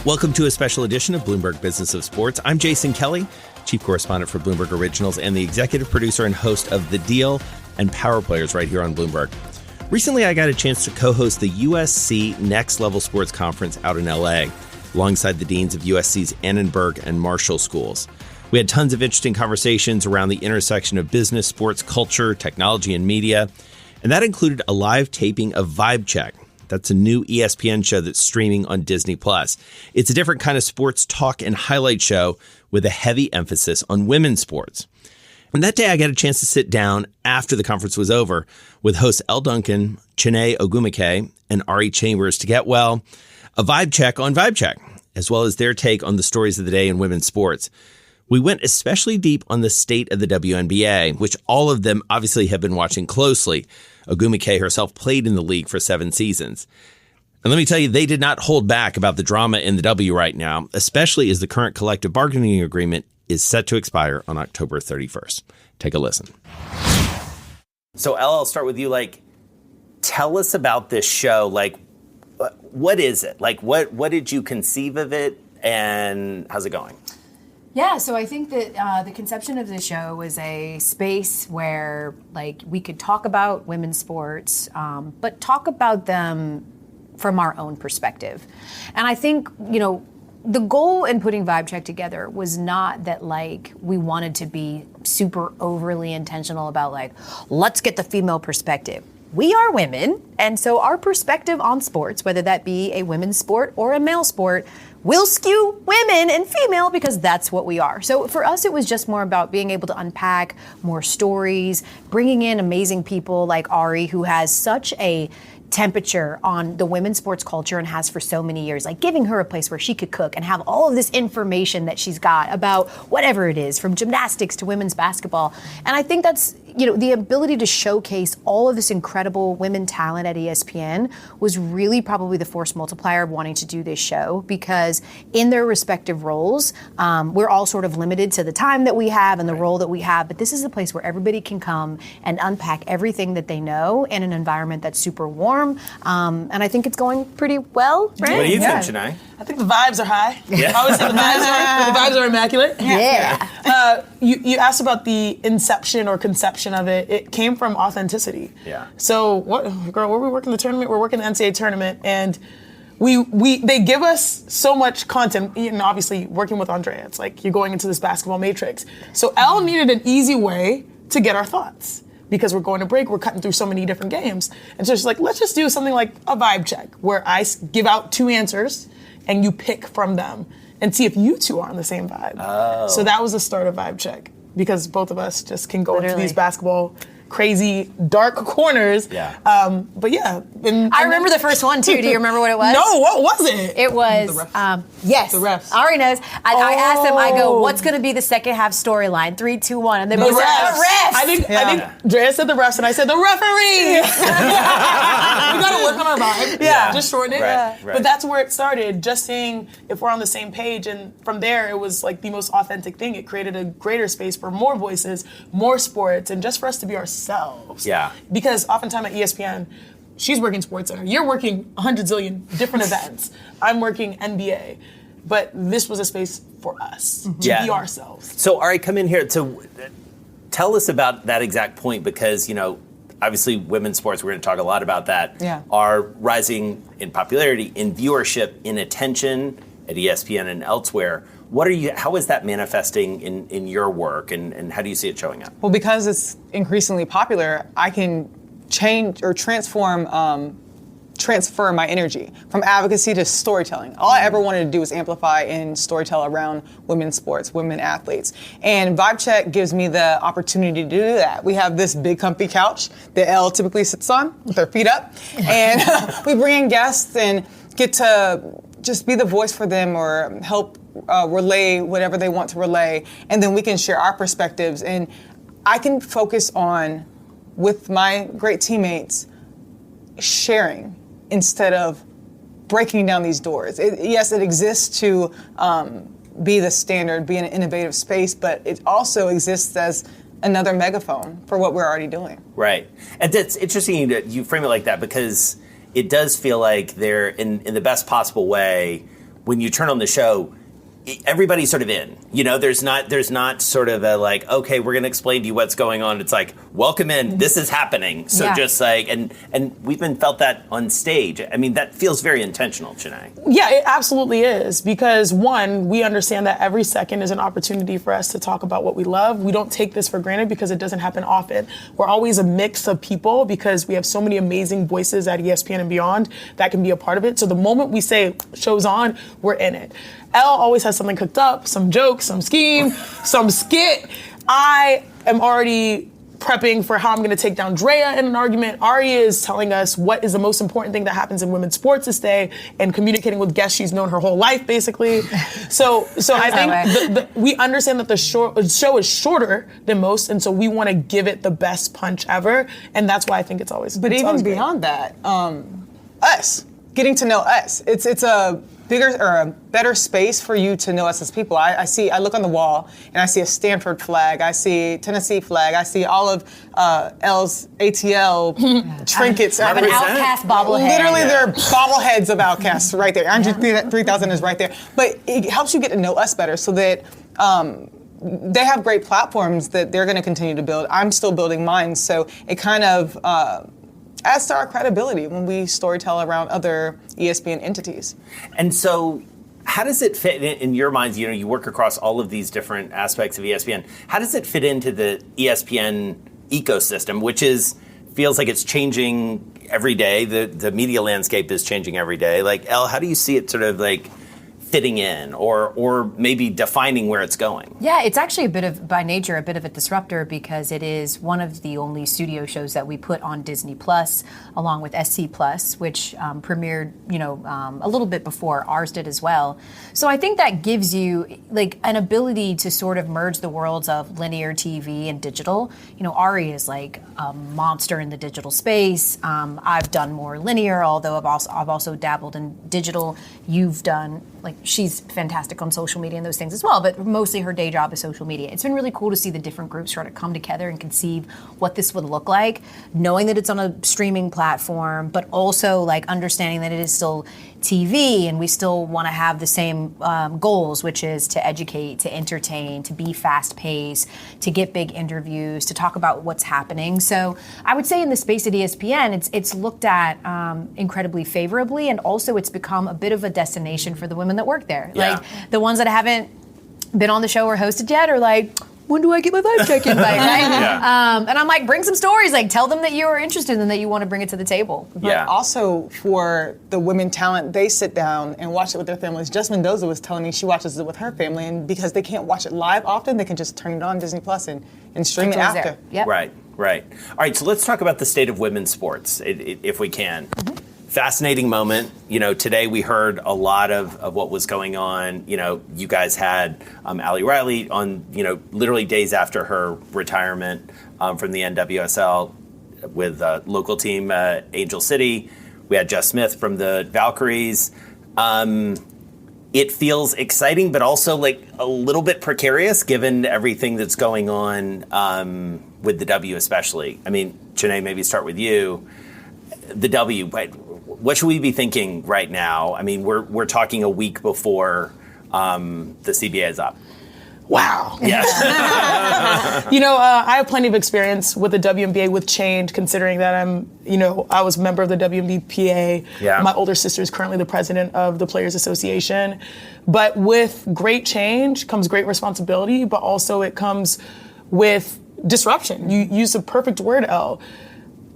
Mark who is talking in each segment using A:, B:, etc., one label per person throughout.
A: Welcome to a special edition of Bloomberg Business of Sports. I'm Jason Kelly, chief correspondent for Bloomberg Originals and the executive producer and host of The Deal and Power Players right here on Bloomberg. Recently, I got a chance to co-host the USC Next Level Sports Conference out in LA, alongside the deans of USC's Annenberg and Marshall schools. We had tons of interesting conversations around the intersection of business, sports, culture, technology, and media. And that included a live taping of Vibe Check. That's a new ESPN show that's streaming on Disney+. It's a different kind of sports talk and highlight show with a heavy emphasis on women's sports. And that day, I got a chance to sit down after the conference was over with hosts Elle Duncan, Chiney, Ogwumike, and Ari Chambers to get, well, a vibe check on Vibe Check, as well as their take on the stories of the day in women's sports. We went especially deep on the state of the WNBA, which all of them obviously have been watching closely. Ogwumike herself played in the league for 7 seasons. And let me tell you, they did not hold back about the drama in the W right now, especially as the current collective bargaining agreement is set to expire on October 31st. Take a listen. So, Elle, I'll start with you. Tell us about this show. What is it? What did you conceive of it, and how's it going?
B: Yeah, so I think that the conception of this show was a space where, we could talk about women's sports, but talk about them from our own perspective. And I think, the goal in putting Vibe Check together was not that, we wanted to be super overly intentional about, let's get the female perspective. We are women, and so our perspective on sports, whether that be a women's sport or a male sport, will skew women and female because that's what we are. So for us, it was just more about being able to unpack more stories, bringing in amazing people like Ari, who has such a temperature on the women's sports culture and has for so many years, giving her a place where she could cook and have all of this information that she's got about whatever it is, from gymnastics to women's basketball. And I think that's, the ability to showcase all of this incredible women talent at ESPN was really probably the force multiplier of wanting to do this show, because in their respective roles, we're all sort of limited to the time that we have and the role that we have. But this is a place where everybody can come and unpack everything that they know in an environment that's super warm. And I think it's going pretty well, right?
A: What do you think, Chiney?
C: I think the vibes are high.
A: Yeah.
C: I always say the vibes are immaculate.
B: Yeah.
C: You asked about the inception or conception of it. It came from authenticity.
A: Yeah.
C: So, what were we working the tournament? We're working the NCAA tournament, and they give us so much content. And obviously, working with Andrea, it's like you're going into this basketball matrix. So, Elle needed an easy way to get our thoughts, because we're going to break, we're cutting through so many different games. And so she's like, let's just do something like a vibe check, where I give out 2 answers and you pick from them and see if you two are on the same vibe.
A: Oh.
C: So that was the start of Vibe Check, because both of us just can go into these basketball crazy dark corners.
A: Yeah.
C: But yeah.
B: I remember the first one too. Do you remember what it was?
C: No, what was it?
B: It was,
C: The refs.
B: yes.
C: The refs.
B: Ari knows. I asked them, I go, what's going to be the second half storyline? 3, 2, 1. And they both said, the refs.
C: I think Drea said the refs, and I said the referees. We got to work on our vibe.
B: Yeah.
C: Just shorten it.
A: Right.
C: But that's where it started, just seeing if we're on the same page. And from there, it was the most authentic thing. It created a greater space for more voices, more sports, and just for us to be ourselves.
A: Yeah.
C: Because oftentimes at ESPN, she's working SportsCenter. You're working 100 zillion different events. I'm working NBA. But this was a space for us to be ourselves.
A: So, Ari, come in here. So, tell us about that exact point, because, obviously women's sports, we're going to talk a lot about that, are rising in popularity, in viewership, in attention at ESPN and elsewhere. How is that manifesting in your work, and how do you see it showing up?
D: Well, because it's increasingly popular, I can change or transfer my energy from advocacy to storytelling. All I ever wanted to do was amplify and storytell around women's sports, women athletes. And Vibe Check gives me the opportunity to do that. We have this big comfy couch that Elle typically sits on with her feet up. And we bring in guests and get to just be the voice for them or help relay whatever they want to relay. And then we can share our perspectives. And I can focus on, with my great teammates, sharing instead of breaking down these doors. Yes, it exists to be the standard, be an innovative space, but it also exists as another megaphone for what we're already doing.
A: Right. And that's interesting you frame it like that, because it does feel like they're, in the best possible way, when you turn on the show, everybody's sort of in. There's not sort of a like, okay, we're going to explain to you what's going on. It's like, welcome in, this is happening. So just like, and we've been felt that on stage. I mean, that feels very intentional, Chiney.
C: Yeah, it absolutely is, because one, we understand that every second is an opportunity for us to talk about what we love. We don't take this for granted because it doesn't happen often. We're always a mix of people because we have so many amazing voices at ESPN and beyond that can be a part of it. So the moment we say show's on, we're in it. Elle always has something cooked up, some jokes, some scheme, some skit. I am already prepping for how I'm going to take down Drea in an argument. Ari is telling us what is the most important thing that happens in women's sports this day and communicating with guests she's known her whole life, basically. So I think we understand that the show is shorter than most, and so we want to give it the best punch ever, and that's why I think it's always.
D: But even beyond that, us getting to know us, it's a bigger or a better space for you to know us as people. I look on the wall and I see a Stanford flag, I see Tennessee flag, I see all of Elle's ATL trinkets.
B: I have an Outcast bobblehead.
D: Literally, there are bobbleheads of Outcasts right there. Andre 3000 is right there. But it helps you get to know us better so that they have great platforms that they're going to continue to build. I'm still building mine, so it kind of adds to our credibility when we storytell around other ESPN entities.
A: And so how does it fit in your minds? You work across all of these different aspects of ESPN. How does it fit into the ESPN ecosystem, which feels like it's changing every day? The media landscape is changing every day. Like, Elle, how do you see it sort of like fitting in or maybe defining where it's going?
B: Yeah, it's actually by nature, a bit of a disruptor because it is one of the only studio shows that we put on Disney Plus, along with SC Plus, which premiered, a little bit before ours did as well. So I think that gives you like an ability to sort of merge the worlds of linear TV and digital. Ari is like a monster in the digital space. I've done more linear, although I've also dabbled in digital. You've done she's fantastic on social media and those things as well, but mostly her day job is social media. It's been really cool to see the different groups sort of come together and conceive what this would look like, knowing that it's on a streaming platform, but also like understanding that it is still TV and we still want to have the same goals, which is to educate, to entertain, to be fast-paced, to get big interviews, to talk about what's happening. So I would say in the space at ESPN, it's looked at incredibly favorably, and also it's become a bit of a destination for the women that work there.
A: Yeah.
B: Like the ones that haven't been on the show or hosted yet are like, when do I get my Vibe Check invite, right?
A: Yeah.
B: And I'm like, bring some stories. Like, tell them that you are interested and that you want to bring it to the table.
D: But also for the women talent, they sit down and watch it with their families. Jess Mendoza was telling me she watches it with her family, and because they can't watch it live often, they can just turn it on Disney Plus and stream it after.
B: There. Yep.
A: Right. All right, so let's talk about the state of women's sports, if we can. Mm-hmm. Fascinating moment. Today we heard a lot of what was going on. You guys had Allie Riley on, literally days after her retirement from the NWSL with local team Angel City. We had Jess Smith from the Valkyries. It feels exciting, but also like a little bit precarious given everything that's going on with the W especially. I mean, Chiney, maybe start with you. The W, what should we be thinking right now? I mean, we're talking a week before the CBA is up.
C: Wow.
A: Yes.
C: I have plenty of experience with the WNBA with change, considering that I was a member of the WNBPA.
A: Yeah.
C: My older sister is currently the president of the Players Association. But with great change comes great responsibility, but also it comes with disruption. You used the perfect word, Elle.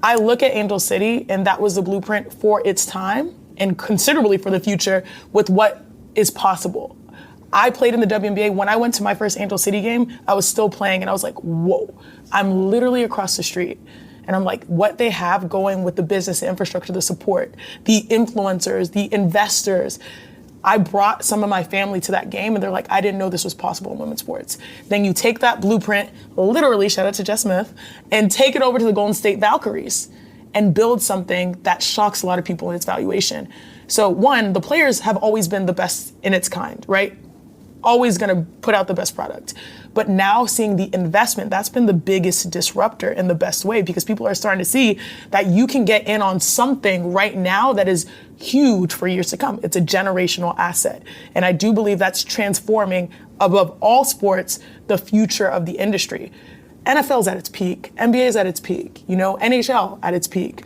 C: I look at Angel City, and that was the blueprint for its time and considerably for the future with what is possible. I played in the WNBA. When I went to my first Angel City game, I was still playing, and I was like, whoa, I'm literally across the street. And I'm like, what they have going with the business, the infrastructure, the support, the influencers, the investors. I brought some of my family to that game, and they're like, I didn't know this was possible in women's sports. Then you take that blueprint, literally, shout out to Jess Smith, and take it over to the Golden State Valkyries and build something that shocks a lot of people in its valuation. So one, the players have always been the best in its kind, right? always going to put out the best product. But now seeing the investment, that's been the biggest disruptor in the best way, because people are starting to see that you can get in on something right now that is huge for years to come. It's a generational asset. And I do believe that's transforming, above all sports, the future of the industry. NFL's at its peak, NBA's at its peak, NHL at its peak.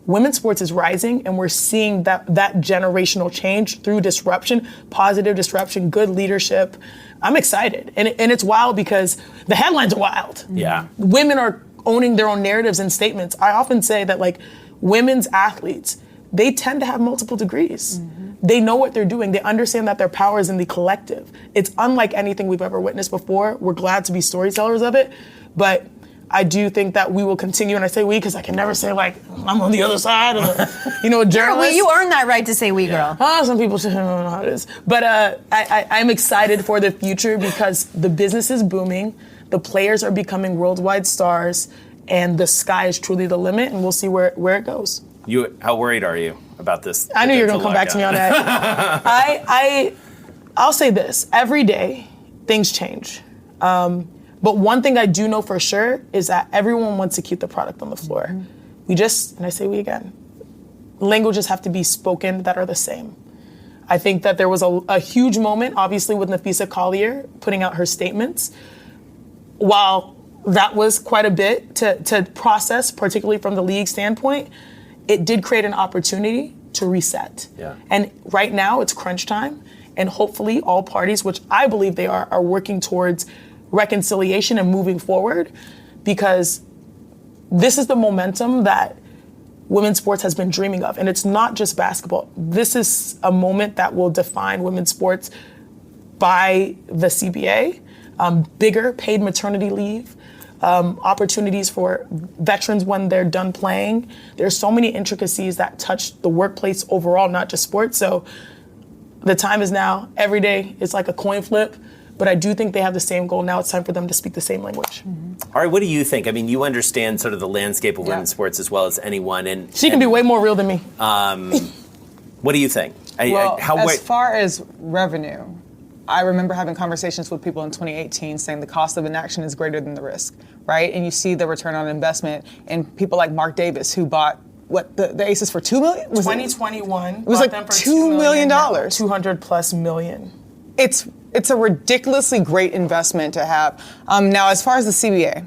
C: Women's sports is rising, and we're seeing that generational change through disruption, positive disruption, good leadership. I'm excited. And it's wild because the headlines are wild.
A: Yeah.
C: Women are owning their own narratives and statements. I often say that, like, women's athletes, they tend to have multiple degrees. They know what they're doing. They understand that their power is in the collective. It's unlike anything we've ever witnessed before. We're glad to be storytellers of it. But I do think that we will continue, and I say we because I can never say, like, I'm on the other side of a journalist.
B: You earned that right to say we, girl.
C: Some people say, I don't know how it is. But I'm excited for the future because the business is booming, the players are becoming worldwide stars, and the sky is truly the limit, and we'll see where it goes.
A: How worried are you about this?
C: I knew you were going to come back to me on that. I'll say this. Every day, things change. But one thing I do know for sure is that everyone wants to keep the product on the floor. We just, and I say we again, languages have to be spoken that are the same. I think that there was a huge moment, obviously, with Nafisa Collier putting out her statements. While that was quite a bit to process, particularly from the league standpoint, it did create an opportunity to reset.
A: Yeah.
C: And right now, it's crunch time. And hopefully all parties, which I believe they are working towards reconciliation and moving forward, because this is the momentum that women's sports has been dreaming of. And it's not just basketball. This is a moment that will define women's sports by the CBA, bigger paid maternity leave, opportunities for veterans when they're done playing. There's so many intricacies that touch the workplace overall, not just sports. So the time is now. Every day it's like a coin flip. But I do think they have the same goal. Now it's time for them to speak the same language.
A: All right, what do you think? I mean, you understand sort of the landscape of women's sports as well as anyone. And
C: she can be way more real than me.
A: What do you think?
D: As far as revenue, I remember having conversations with people in 2018 saying the cost of inaction is greater than the risk, right? And you see the return on investment in people like Mark Davis, who bought the Aces for $2 million?
C: 2021.
D: It was like $2 million.
C: $200+ million.
D: It's a ridiculously great investment to have. Now, as far as the CBA,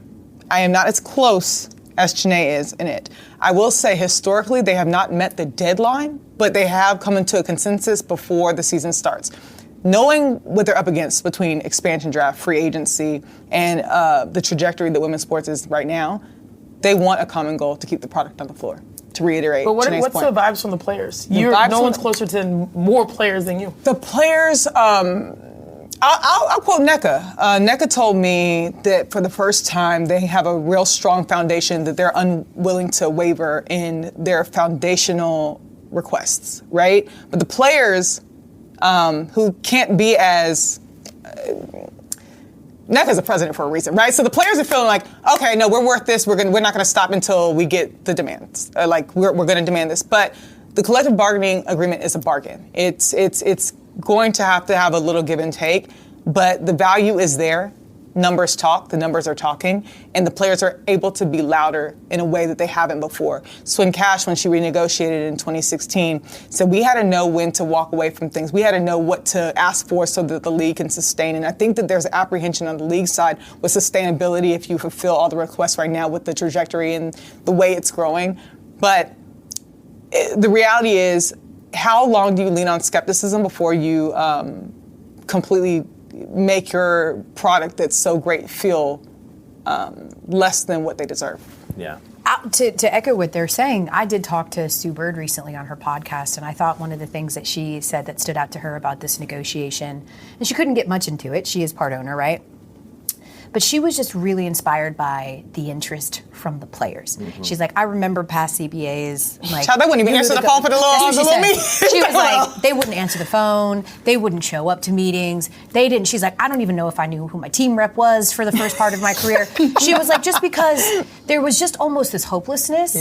D: I am not as close as Chiney is in it. I will say historically they have not met the deadline, but they have come into a consensus before the season starts. Knowing what they're up against between expansion draft, free agency, and the trajectory that women's sports is right now, they want a common goal to keep the product on the floor. To reiterate,
C: but what's
D: Chiney's point.
C: The vibes from the players? No one's closer to more players than you.
D: The players. I'll quote NECA. NECA told me that for the first time they have a real strong foundation that they're unwilling to waver in their foundational requests, right? But the players who can't be as NECA's a president for a reason, right? So the players are feeling like, okay, no, we're worth this. We're not going to stop until we get the demands. We're going to demand this. But the collective bargaining agreement is a bargain. It's going to have a little give and take, but the value is there. Numbers talk, the numbers are talking, and the players are able to be louder in a way that they haven't before. Swin Cash, when she renegotiated in 2016, said we had to know when to walk away from things. We had to know what to ask for so that the league can sustain. And I think that there's apprehension on the league side with sustainability if you fulfill all the requests right now with the trajectory and the way it's growing. But the reality is, how long do you lean on skepticism before you completely make your product that's so great feel less than what they deserve?
A: Yeah.
B: To echo what they're saying, I did talk to Sue Bird recently on her podcast, and I thought one of the things that she said that stood out to her about this negotiation, and she couldn't get much into it, she is part owner, right? But she was just really inspired by the interest from the players. Mm-hmm. She's like, I remember past CBAs. Like,
D: Child, they wouldn't even answer the phone for the little meeting.
B: She was like, they wouldn't answer the phone. They wouldn't show up to meetings. They didn't. She's like, I don't even know if I knew who my team rep was for the first part of my career. She was like, just because there was just almost this hopelessness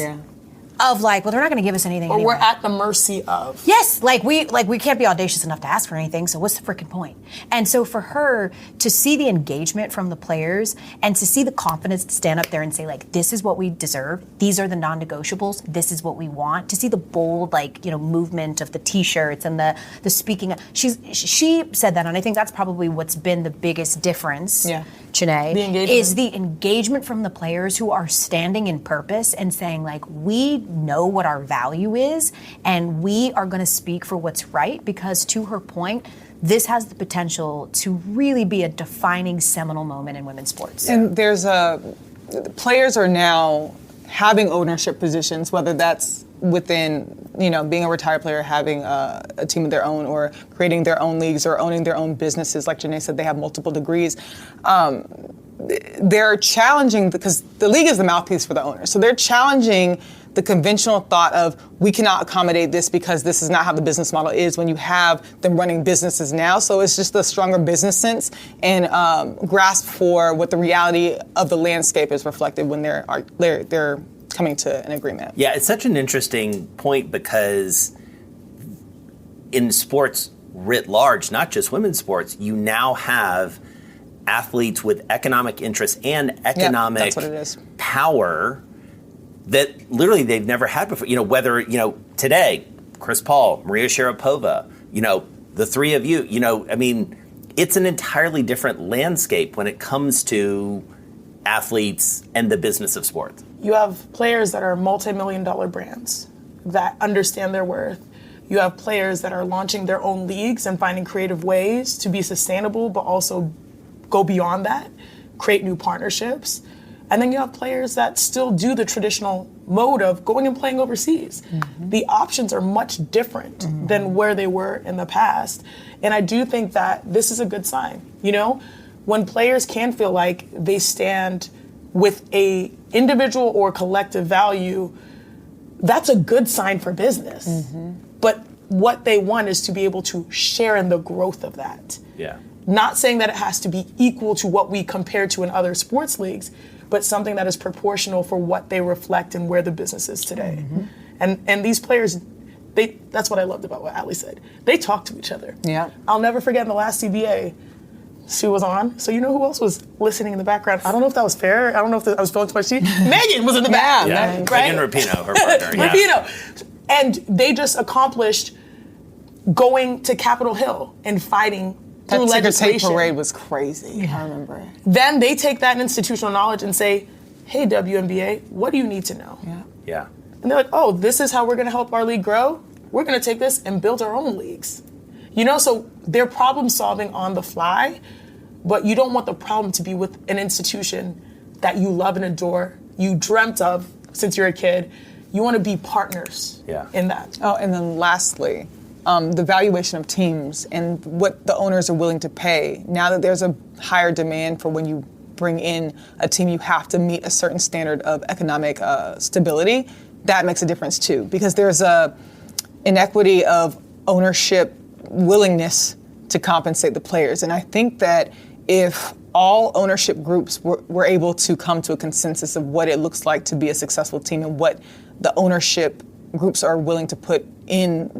B: of like, well, they're not going to give us anything.
C: Or
B: anyway.
C: we're at the mercy of.
B: Yes, like we can't be audacious enough to ask for anything. So what's the freaking point? And so for her to see the engagement from the players and to see the confidence to stand up there and say like, this is what we deserve. These are the non-negotiables. This is what we want. To see the bold movement of the T-shirts and the speaking. She said that, and I think that's probably what's been the biggest difference.
C: Yeah.
B: Chiney,
C: The engagement.
B: is the engagement from the players who are standing in purpose and saying like, we know what our value is and we are going to speak for what's right, because to her point, this has the potential to really be a defining seminal moment in women's sports.
D: And players are now having ownership positions, whether that's within, being a retired player, having a team of their own, or creating their own leagues, or owning their own businesses. Like Janae said, they have multiple degrees. They're challenging, because the league is the mouthpiece for the owners. So they're challenging the conventional thought of, we cannot accommodate this because this is not how the business model is, when you have them running businesses now. So it's just a stronger business sense and grasp for what the reality of the landscape is reflected when they're coming to an agreement.
A: Yeah, it's such an interesting point, because in sports writ large, not just women's sports, you now have athletes with economic interest and economic
D: that's what it is.
A: power that literally they've never had before. Whether, today, Chris Paul, Maria Sharapova, the three of you, it's an entirely different landscape when it comes to athletes and the business of sports.
C: You have players that are multi-million-dollar brands that understand their worth. You have players that are launching their own leagues and finding creative ways to be sustainable, but also go beyond that, create new partnerships. And then you have players that still do the traditional mode of going and playing overseas. Mm-hmm. The options are much different than where they were in the past. And I do think that this is a good sign. When players can feel like they stand with a individual or collective value, that's a good sign for business. Mm-hmm. But what they want is to be able to share in the growth of that.
A: Yeah.
C: Not saying that it has to be equal to what we compare to in other sports leagues, but something that is proportional for what they reflect and where the business is today. Mm-hmm. And these players, that's what I loved about what Ali said. They talk to each other.
D: Yeah.
C: I'll never forget in the last CBA, Sue was on. So who else was listening in the background? I don't know if that was fair. I don't know if I was feeling too much. Megan was in the back.
A: Yeah,
C: right?
A: Megan Rapinoe, her partner. Yeah.
C: Rapinoe. And they just accomplished going to Capitol Hill and fighting through legislation.
D: That parade was crazy. Yeah. I remember it.
C: Then they take that institutional knowledge and say, hey, WNBA, what do you need to know?
A: Yeah.
C: And they're like, oh, this is how we're going to help our league grow. We're going to take this and build our own leagues. So they're problem solving on the fly, but you don't want the problem to be with an institution that you love and adore, you dreamt of since you're a kid. You want to be partners in that.
D: Oh, and then lastly, the valuation of teams and what the owners are willing to pay. Now that there's a higher demand for when you bring in a team, you have to meet a certain standard of economic stability. That makes a difference too, because there's a inequity of ownership willingness to compensate the players. And I think that if all ownership groups were able to come to a consensus of what it looks like to be a successful team and what the ownership groups are willing to put into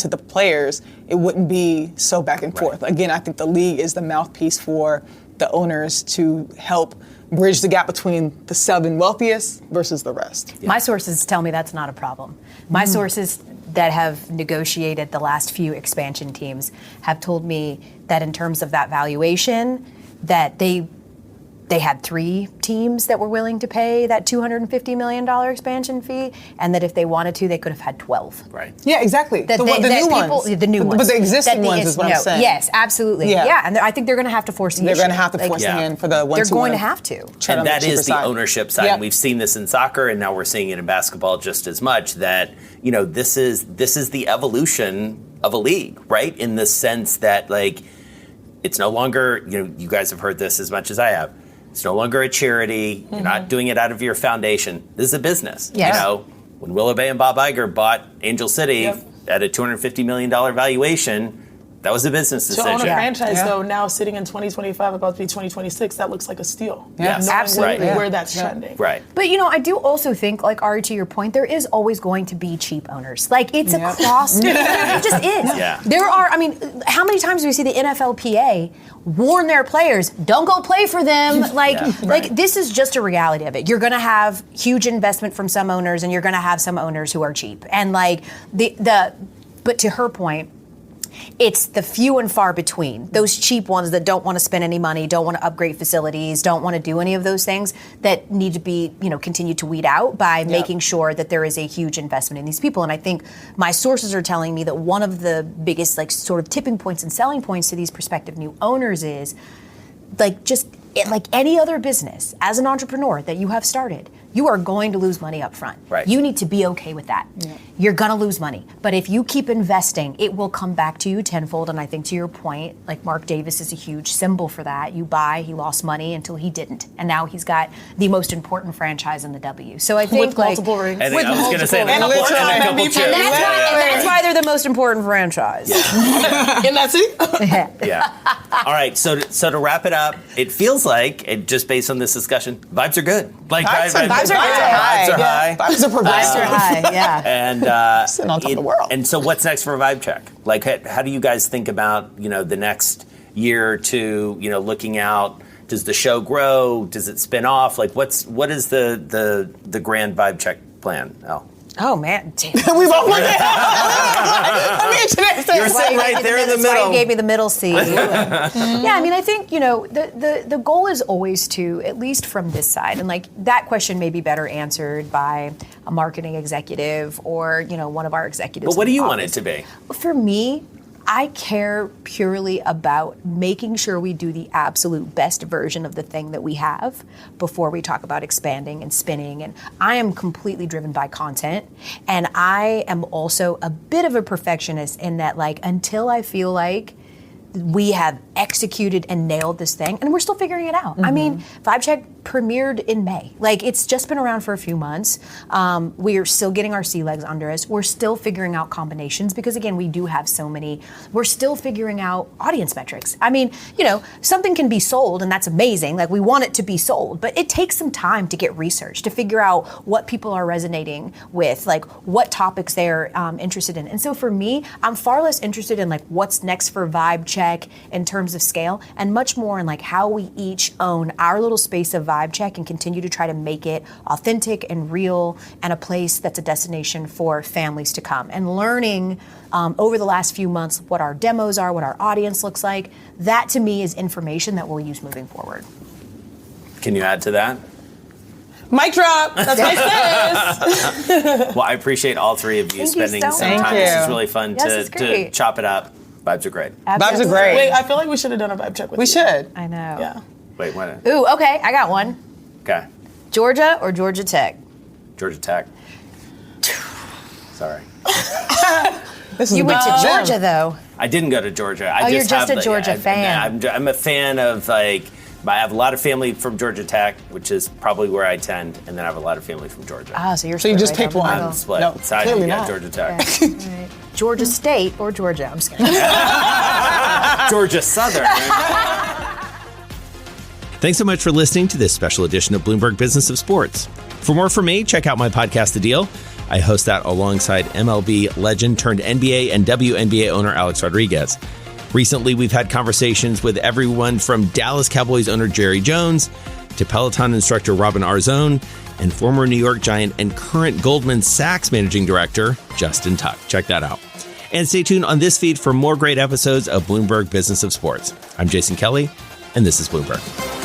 D: the players, it wouldn't be so back and forth. Again, I think the league is the mouthpiece for the owners to help bridge the gap between the 7 wealthiest versus the rest.
B: Yeah. My sources tell me that's not a problem. My sources that have negotiated the last few expansion teams have told me that in terms of that valuation, that they had 3 teams that were willing to pay that $250 million expansion fee, and that if they wanted to, they could have had 12.
A: Right.
D: Yeah, exactly. The new ones. But the existing ones is what I'm saying.
B: Yes, absolutely. Yeah, and I think they're going to have to force the issue.
D: They're going to have to force the hand for the ones
B: They're going to have to.
A: And that is the ownership side.
D: Yep.
A: We've seen this in soccer, and now we're seeing it in basketball just as much, that, this is the evolution of a league, right? In the sense that, it's no longer, you guys have heard this as much as I have. It's no longer a charity. You're not doing it out of your foundation. This is a business.
B: Yes.
A: When Willoughby and Bob Iger bought Angel City at a $250 million valuation, That was a business
C: To
A: decision.
C: own a franchise, though, now sitting in 2025, about to be 2026, that looks like a steal.
A: Yes,
C: Knowing
B: absolutely.
C: where that's trending.
A: Right.
B: But I do also think, like Ari, to your point, there is always going to be cheap owners. Like it's across. It just is.
A: Yeah.
B: There are. I mean, how many times do we see the NFLPA warn their players, don't go play for them? Like this is just a reality of it. You're going to have huge investment from some owners, and you're going to have some owners who are cheap. And like but to her point, it's the few and far between. Those cheap ones that don't want to spend any money, don't want to upgrade facilities, don't want to do any of those things that need to be, continued to weed out by making sure that there is a huge investment in these people. And I think my sources are telling me that one of the biggest sort of tipping points and selling points to these prospective new owners is like any other business, as an entrepreneur that you have started, you are going to lose money up front.
A: Right.
B: You need to be okay with that. Yeah. You're going to lose money. But if you keep investing, it will come back to you tenfold. And I think to your point, like Mark Davis is a huge symbol for that. You buy, he lost money until he didn't. And now he's got the most important franchise in the W. So I think
C: with multiple rings.
A: I was going to say,
C: and
B: that's why they're the most important franchise.
A: Yeah.
C: And that's it?
A: Yeah. All right. So to wrap it up, it feels like, just based on this discussion, vibes are good. Like
D: Vibes are
A: Vibes are high.
D: Vibes are progressive.
B: Vibes are high, yeah.
A: And
D: Sitting on top of the world.
A: And so, what's next for Vibe Check? Like, how do you guys think about the next year or two? Looking out, does the show grow? Does it spin off? Like, what is the grand Vibe Check plan?
B: Oh man,
D: We both looked at
A: You're sitting right there in the
B: That's why
A: middle.
B: you gave me the middle seat. Yeah, I mean, I think the goal is always to, at least from this side, and like that question may be better answered by a marketing executive or one of our executives.
A: But what do you want it
B: office.
A: to be?
B: For me, I care purely about making sure we do the absolute best version of the thing that we have before we talk about expanding and spinning. And I am completely driven by content. And I am also a bit of a perfectionist in that, until I feel like we have executed and nailed this thing, and we're still figuring it out. I mean, Vibe Check premiered in May. It's just been around for a few months. We are still getting our sea legs under us. We're still figuring out combinations because, again, we do have so many. We're still figuring out audience metrics. I mean, something can be sold, and that's amazing. We want it to be sold, but it takes some time to get research, to figure out what people are resonating with, what topics they're interested in. And so for me, I'm far less interested in what's next for Vibe Check in terms of scale, and much more in how we each own our little space of Vibe Check and continue to try to make it authentic and real and a place that's a destination for families to come. And learning over the last few months what our demos are, what our audience looks like, that to me is information that we'll use moving forward.
A: Can you add to that?
C: Mic drop. That's my sis.
A: Well, I appreciate all three of you
B: Thank you
A: spending
B: so
A: some
B: much.
A: time.
D: Thank
A: This
D: you.
A: is really fun
B: Yes, it's
A: to
B: great.
A: chop it up. Vibes are great.
D: Vibes are great.
C: Wait, I feel like we should have done a vibe check with
D: We
C: you.
D: should.
B: I know.
C: Yeah.
A: Wait, what?
B: Ooh, okay, I got one.
A: Okay.
B: Georgia or Georgia Tech?
A: Georgia Tech. Sorry.
D: This is
B: You went to
D: about them.
B: Georgia, though.
A: I didn't go to Georgia.
B: Oh, you're just a Georgia fan.
A: I'm a fan of I have a lot of family from Georgia Tech, which is probably where I attend, and then I have a lot of family from Georgia.
B: Ah, so you're
D: So you
B: split
D: just
B: right
D: picked
B: down the
D: one.
B: middle.
A: I'm split.
D: No,
A: So I
D: clearly
A: got
D: not.
A: Georgia Tech.
B: Okay. All right. Georgia State or Georgia? I'm just kidding.
A: Georgia Southern.
E: Thanks so much for listening to this special edition of Bloomberg Business of Sports. For more from me, check out my podcast, The Deal. I host that alongside MLB legend turned NBA and WNBA owner Alex Rodriguez. Recently, we've had conversations with everyone from Dallas Cowboys owner Jerry Jones to Peloton instructor Robin Arzón and former New York Giant and current Goldman Sachs managing director Justin Tuck. Check that out. And stay tuned on this feed for more great episodes of Bloomberg Business of Sports. I'm Jason Kelly, and this is Bloomberg.